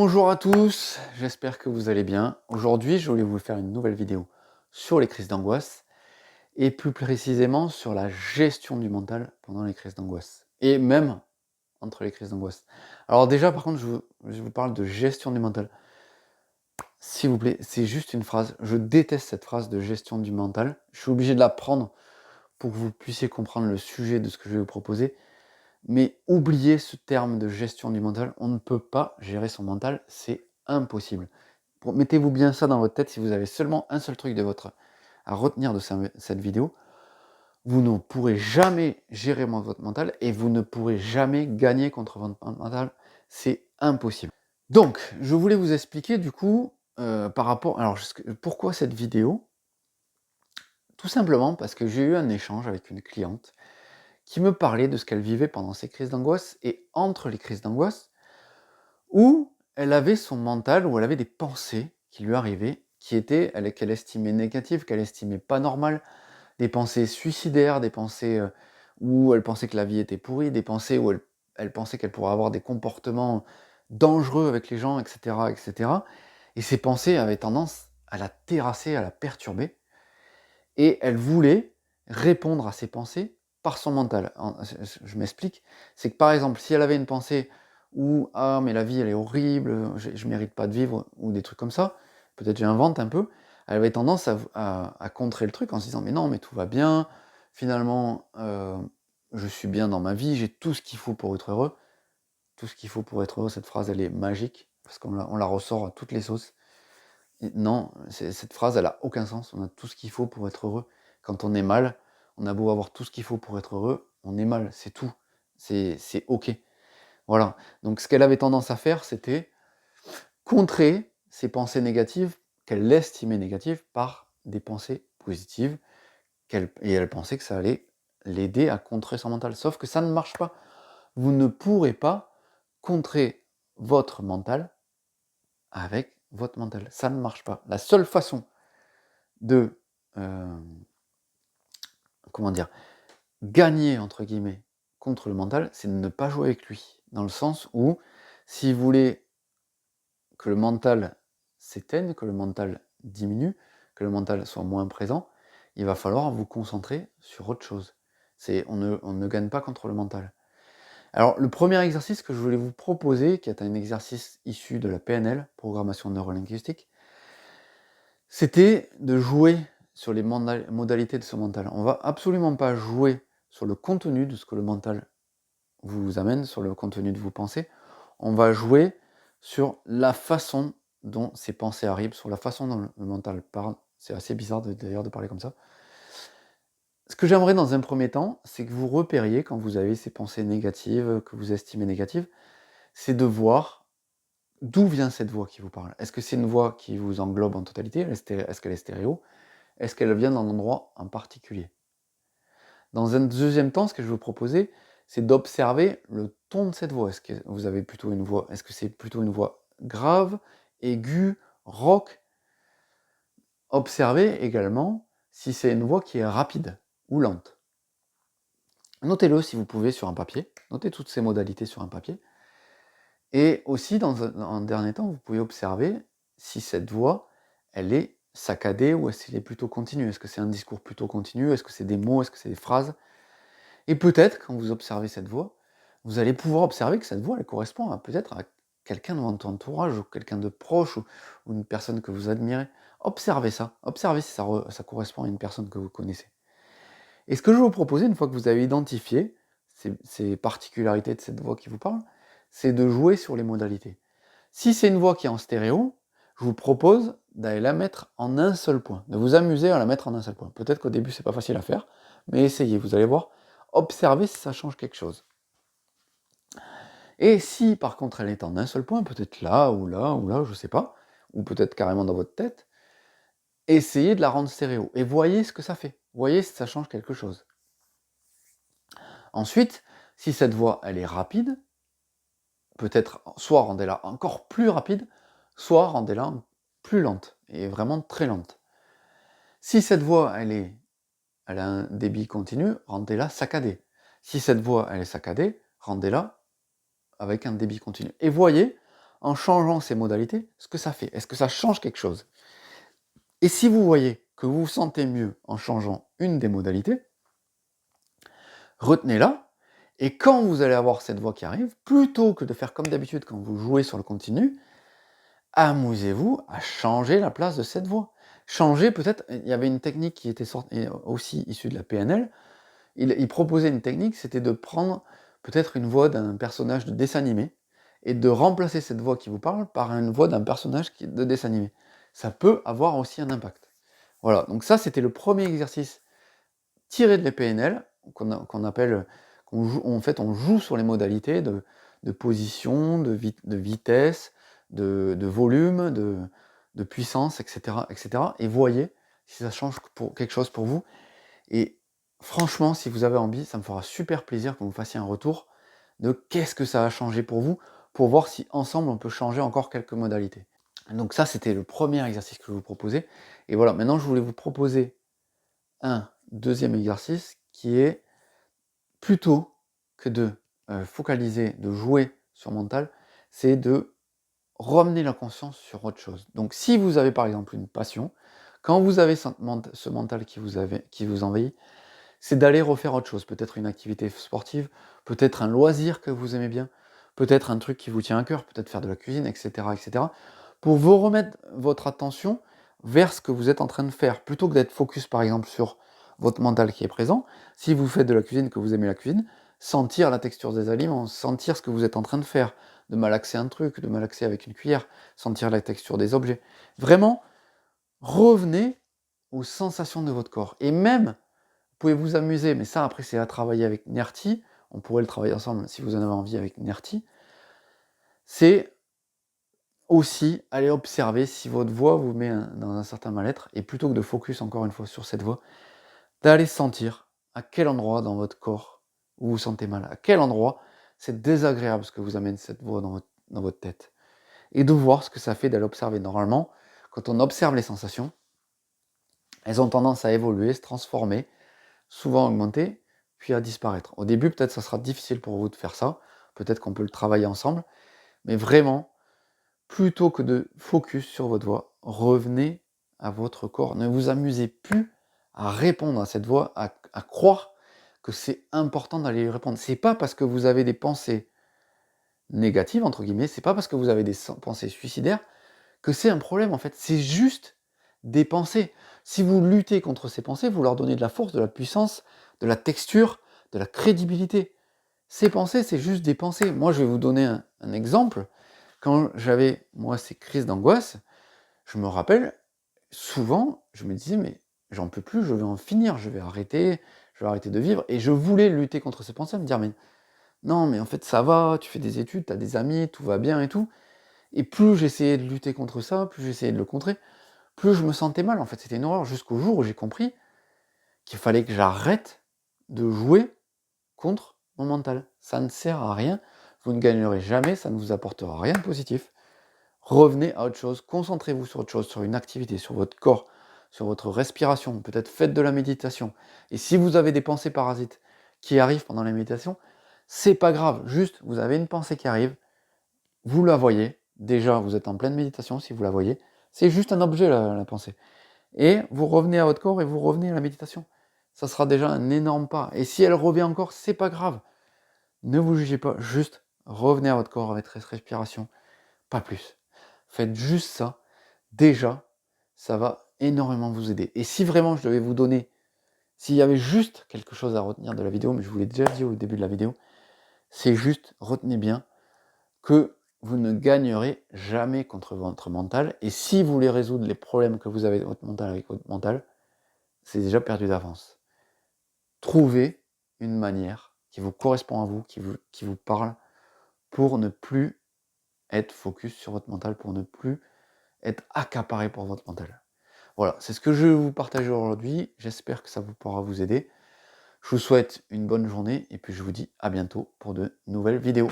Bonjour à tous, j'espère que vous allez bien. Aujourd'hui, je voulais vous faire une nouvelle vidéo sur les crises d'angoisse et plus précisément sur la gestion du mental pendant les crises d'angoisse et même entre les crises d'angoisse. Alors déjà, par contre, je vous parle de gestion du mental. S'il vous plaît, c'est juste une phrase. Je déteste cette phrase de gestion du mental. Je suis obligé de la prendre pour que vous puissiez comprendre le sujet de ce que je vais vous proposer. Mais oubliez ce terme de gestion du mental. On ne peut pas gérer son mental, c'est impossible. Mettez-vous bien ça dans votre tête. Si vous avez seulement un seul truc à retenir de cette vidéo, vous ne pourrez jamais gérer votre mental et vous ne pourrez jamais gagner contre votre mental. C'est impossible. Donc, je voulais vous expliquer du coup par rapport. Alors, pourquoi cette vidéo? Tout simplement parce que j'ai eu un échange avec une cliente qui me parlait de ce qu'elle vivait pendant ses crises d'angoisse et entre les crises d'angoisse, où elle avait son mental, où elle avait des pensées qui lui arrivaient, qu'elle estimait négatives, qu'elle estimait pas normales, des pensées suicidaires, des pensées où elle pensait que la vie était pourrie, des pensées où elle pensait qu'elle pourrait avoir des comportements dangereux avec les gens, etc., etc. Et ces pensées avaient tendance à la terrasser, à la perturber, et elle voulait répondre à ces pensées par son mental. Je m'explique, c'est que par exemple, si elle avait une pensée où ah mais la vie elle est horrible, je mérite pas de vivre, ou des trucs comme ça, peut-être j'invente un peu, elle avait tendance à contrer le truc en se disant mais non, mais tout va bien, finalement je suis bien dans ma vie, j'ai tout ce qu'il faut pour être heureux. Tout ce qu'il faut pour être heureux, cette phrase elle est magique, parce on la ressort à toutes les sauces. Et non, cette phrase, elle a aucun sens. On a tout ce qu'il faut pour être heureux. Quand on est mal, on a beau avoir tout ce qu'il faut pour être heureux, on est mal, c'est tout. C'est OK. Voilà. Donc ce qu'elle avait tendance à faire, c'était contrer ces pensées négatives qu'elle estimait négatives par des pensées positives. Et elle pensait que ça allait l'aider à contrer son mental. Sauf que ça ne marche pas. Vous ne pourrez pas contrer votre mental avec votre mental. Ça ne marche pas. La seule façon de, comment dire, «gagner» entre guillemets contre le mental, c'est de ne pas jouer avec lui. Dans le sens où, si vous voulez que le mental s'éteigne, que le mental diminue, que le mental soit moins présent, il va falloir vous concentrer sur autre chose. On ne gagne pas contre le mental. Alors le premier exercice que je voulais vous proposer, qui est un exercice issu de la PNL, programmation neurolinguistique, c'était de jouer sur les modalités de ce mental. On va absolument pas jouer sur le contenu de ce que le mental vous amène, sur le contenu de vos pensées. On va jouer sur la façon dont ces pensées arrivent, sur la façon dont le mental parle. C'est assez bizarre d'ailleurs de parler comme ça. Ce que j'aimerais dans un premier temps, c'est que vous repériez quand vous avez ces pensées négatives, que vous estimez négatives, c'est de voir d'où vient cette voix qui vous parle. Est-ce que c'est une voix qui vous englobe en totalité? Est-ce qu'elle est stéréo? Est-ce qu'elle vient d'un endroit en particulier? Dans un deuxième temps, ce que je vais vous proposer, c'est d'observer le ton de cette voix. Est-ce que vous avez plutôt une voix, est-ce que c'est plutôt une voix grave, aiguë, rauque? Observez également si c'est une voix qui est rapide ou lente. Notez-le si vous pouvez sur un papier, notez toutes ces modalités sur un papier. Et aussi, dans un dernier temps, vous pouvez observer si cette voix, elle est saccadée ou est-ce qu'elle est plutôt continue. Est-ce que c'est un discours plutôt continu? Est-ce que c'est des mots? Est-ce que c'est des phrases? Et peut-être, quand vous observez cette voix, vous allez pouvoir observer que cette voix, elle correspond peut-être à quelqu'un de votre entourage, ou quelqu'un de proche, ou une personne que vous admirez. Observez si ça correspond à une personne que vous connaissez. Et ce que je vais vous proposer, une fois que vous avez identifié ces particularités de cette voix qui vous parle, c'est de jouer sur les modalités. Si c'est une voix qui est en stéréo, je vous propose d'aller la mettre en un seul point, de vous amuser à la mettre en un seul point. Peut-être qu'au début, c'est pas facile à faire, mais essayez, vous allez voir, observez si ça change quelque chose. Et si par contre elle est en un seul point, peut-être là, ou là, ou là, je sais pas, ou peut-être carrément dans votre tête, essayez de la rendre stéréo, et voyez ce que ça fait. Voyez si ça change quelque chose. Ensuite, si cette voix, elle est rapide, peut-être soit rendez-la encore plus rapide, soit rendez-la plus lente, et vraiment très lente. Si cette voix, elle a un débit continu, rendez-la saccadée. Si cette voix, elle est saccadée, rendez-la avec un débit continu. Et voyez, en changeant ces modalités, ce que ça fait. Est-ce que ça change quelque chose? Et si vous voyez que vous vous sentez mieux en changeant une des modalités, retenez-la, et quand vous allez avoir cette voix qui arrive, plutôt que de faire comme d'habitude quand vous jouez sur le continu, amusez-vous à changer la place de cette voix. Changez peut-être, il y avait une technique qui était aussi issue de la PNL, il proposait une technique, c'était de prendre peut-être une voix d'un personnage de dessin animé, et de remplacer cette voix qui vous parle par une voix d'un personnage de dessin animé. Ça peut avoir aussi un impact. Voilà, donc ça c'était le premier exercice tiré de la PNL, qu'on appelle, en fait on joue sur les modalités de position, de vitesse, de volume, de puissance, etc., etc. Et voyez si ça change quelque chose pour vous. Et franchement, si vous avez envie, ça me fera super plaisir que vous fassiez un retour de qu'est-ce que ça a changé pour vous, pour voir si ensemble on peut changer encore quelques modalités. Donc ça, c'était le premier exercice que je vous proposais. Et voilà, maintenant je voulais vous proposer un deuxième exercice qui est, plutôt que de focaliser, de jouer sur mental, c'est de ramener la conscience sur autre chose. Donc si vous avez par exemple une passion, quand vous avez ce mental qui vous envahit, c'est d'aller refaire autre chose, peut-être une activité sportive, peut-être un loisir que vous aimez bien, peut-être un truc qui vous tient à cœur, peut-être faire de la cuisine, etc., etc., pour vous remettre votre attention vers ce que vous êtes en train de faire, plutôt que d'être focus par exemple sur votre mental qui est présent. Si vous faites de la cuisine, que vous aimez la cuisine, sentir la texture des aliments, sentir ce que vous êtes en train de faire, de malaxer un truc, de malaxer avec une cuillère, sentir la texture des objets. Vraiment, revenez aux sensations de votre corps. Et même, vous pouvez vous amuser, mais ça après c'est à travailler avec Nerti, on pourrait le travailler ensemble si vous en avez envie avec Nerti, c'est aussi aller observer si votre voix vous met dans un certain mal-être, et plutôt que de focus encore une fois sur cette voix, d'aller sentir à quel endroit dans votre corps vous vous sentez mal, à quel endroit c'est désagréable ce que vous amène cette voix dans votre tête, et de voir ce que ça fait d'aller observer. Normalement, quand on observe les sensations, elles ont tendance à évoluer, se transformer, souvent augmenter, puis à disparaître. Au début, peut-être ça sera difficile pour vous de faire ça, peut-être qu'on peut le travailler ensemble, mais vraiment, plutôt que de focus sur votre voix, revenez à votre corps. Ne vous amusez plus à répondre à cette voix, à croire que c'est important d'aller lui répondre. C'est pas parce que vous avez des pensées négatives, entre guillemets, c'est pas parce que vous avez des pensées suicidaires que c'est un problème en fait. C'est juste des pensées. Si vous luttez contre ces pensées, vous leur donnez de la force, de la puissance, de la texture, de la crédibilité. Ces pensées, c'est juste des pensées. Moi, je vais vous donner un exemple. Quand j'avais, moi, ces crises d'angoisse, je me rappelle, souvent, je me disais, mais j'en peux plus, je vais en finir, je vais arrêter de vivre. Et je voulais lutter contre ces pensées, me dire, mais non, mais en fait, ça va, tu fais des études, tu as des amis, tout va bien et tout. Et plus j'essayais de lutter contre ça, plus j'essayais de le contrer, plus je me sentais mal. En fait, c'était une horreur, jusqu'au jour où j'ai compris qu'il fallait que j'arrête de jouer contre mon mental. Ça ne sert à rien, vous ne gagnerez jamais, ça ne vous apportera rien de positif. Revenez à autre chose, concentrez-vous sur autre chose, sur une activité, sur votre corps, sur votre respiration, peut-être faites de la méditation. Et si vous avez des pensées parasites qui arrivent pendant la méditation, c'est pas grave, juste vous avez une pensée qui arrive, vous la voyez, déjà vous êtes en pleine méditation si vous la voyez, c'est juste un objet la pensée. Et vous revenez à votre corps et vous revenez à la méditation. Ça sera déjà un énorme pas. Et si elle revient encore, c'est pas grave. Ne vous jugez pas, juste revenez à votre corps avec cette respiration, pas plus. Faites juste ça, déjà, ça va énormément vous aider. Et si vraiment je devais vous donner, s'il y avait juste quelque chose à retenir de la vidéo, mais je vous l'ai déjà dit au début de la vidéo, c'est juste, retenez bien, que vous ne gagnerez jamais contre votre mental, et si vous voulez résoudre les problèmes que vous avez avec votre mental, c'est déjà perdu d'avance. Trouvez une manière qui vous correspond à vous, qui vous parle, pour ne plus être focus sur votre mental, pour ne plus être accaparé par votre mental. Voilà, c'est ce que je vais vous partager aujourd'hui, j'espère que ça vous pourra vous aider. Je vous souhaite une bonne journée, et puis je vous dis à bientôt pour de nouvelles vidéos.